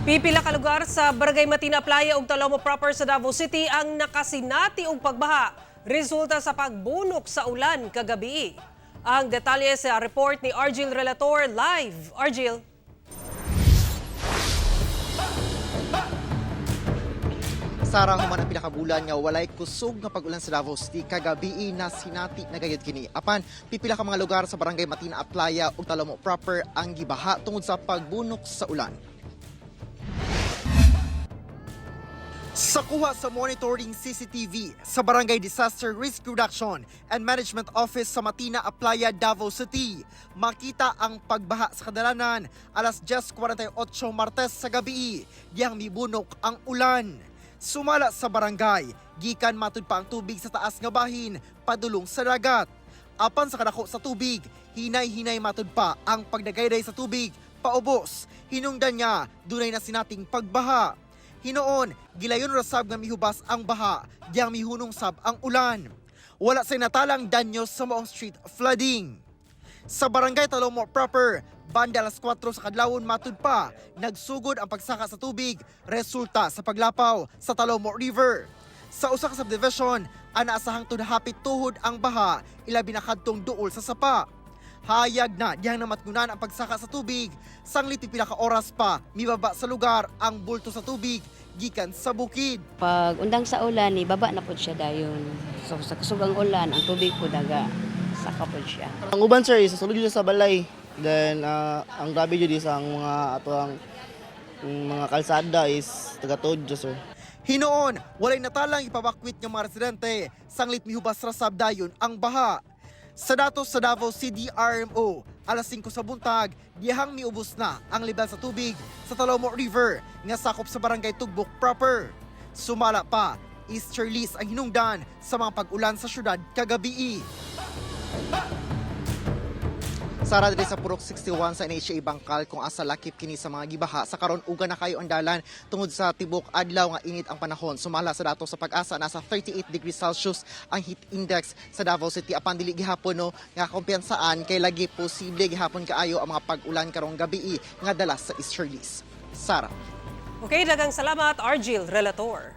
Pipila ka lugar sa Barangay Matina Playa ug Talomo proper sa Davao City ang nakasinati og pagbaha resulta sa pagbunok sa ulan kagabi. Ang detalye sa report ni Argil Relator live. Argil. Sarang human ang pinakabulan nga walay kusog nga pag-ulan sa Davao City kagabi na sinati na gayud kini. Apan pipila ka mga lugar sa Barangay Matina Playa ug Talomo proper ang gibaha tungod sa pagbunok sa ulan. Sa kuha sa monitoring CCTV sa Barangay Disaster Risk Reduction and Management Office sa Matina Playa, Davao City, makita ang pagbaha sa kadalanan alas 10:48 Martes sa gabi, diyang mibunok ang ulan. Sumala sa barangay, gikan matud pa ang tubig sa taas nga bahin, padulong sa dagat. Apan sa kadako sa tubig, hinay-hinay matud pa ang pagdagayday sa tubig, paubos. Hinungdan niya, dunay na sinating pagbaha. Hinoon, gilayon rasab nga mihubas ang baha, diyang mihunong sab ang ulan. Wala say natalang danyos sa maong street flooding. Sa Barangay Talomo proper, banda alas 4 sa kadlawon matud pa, nagsugod ang pagsaka sa tubig, resulta sa paglapaw sa Talomo River. Sa usa ka subdivision, ana sa hangtod hapit tuhod ang baha, ilabi na kadtong duol sa sapa. Hayag na diyang namatgunan ang pagsaka sa tubig, sanglit pipila ka oras pa mibaba sa lugar ang bulto sa tubig gikan sa bukid. Pag undang sa ulan, baba na po siya dayon. So sa kasugang ulan, ang tubig po daga, saka po siya. Ang uban sir, sulod yun sa balay. Then ang grabe yun sa mga ato ang mga kalsada is taga-tuod sir. Hinoon, walay natalang ipabakwit ng mga residente, sanglit mihubas rasab dayon ang baha. Sa datos sa Davao CDRMO, alas 5 sa buntag, diyahang miubos na ang level sa tubig sa Talomo River nga sakop sa Barangay Tugbok proper. Sumala pa, easterlies ang hinungdan sa mga pag-ulan sa syudad kagabi. Sara diri sa Purok 61 sa NHA Bangkal kung asa lakip kini sa mga gibaha sa karon uga na kayo ang dalan tungod sa tibok adlaw nga init ang panahon. Sumala sa datos sa pag-asa nasa 38 degrees Celsius ang heat index sa Davao City. Apan dili gihapon no nga kumpiyansaan kay lagi posible gihapon kaayo ang mga pag-ulan karong gabi nga dala sa easterlies. Sara. Okay, daghang salamat Argil Relator.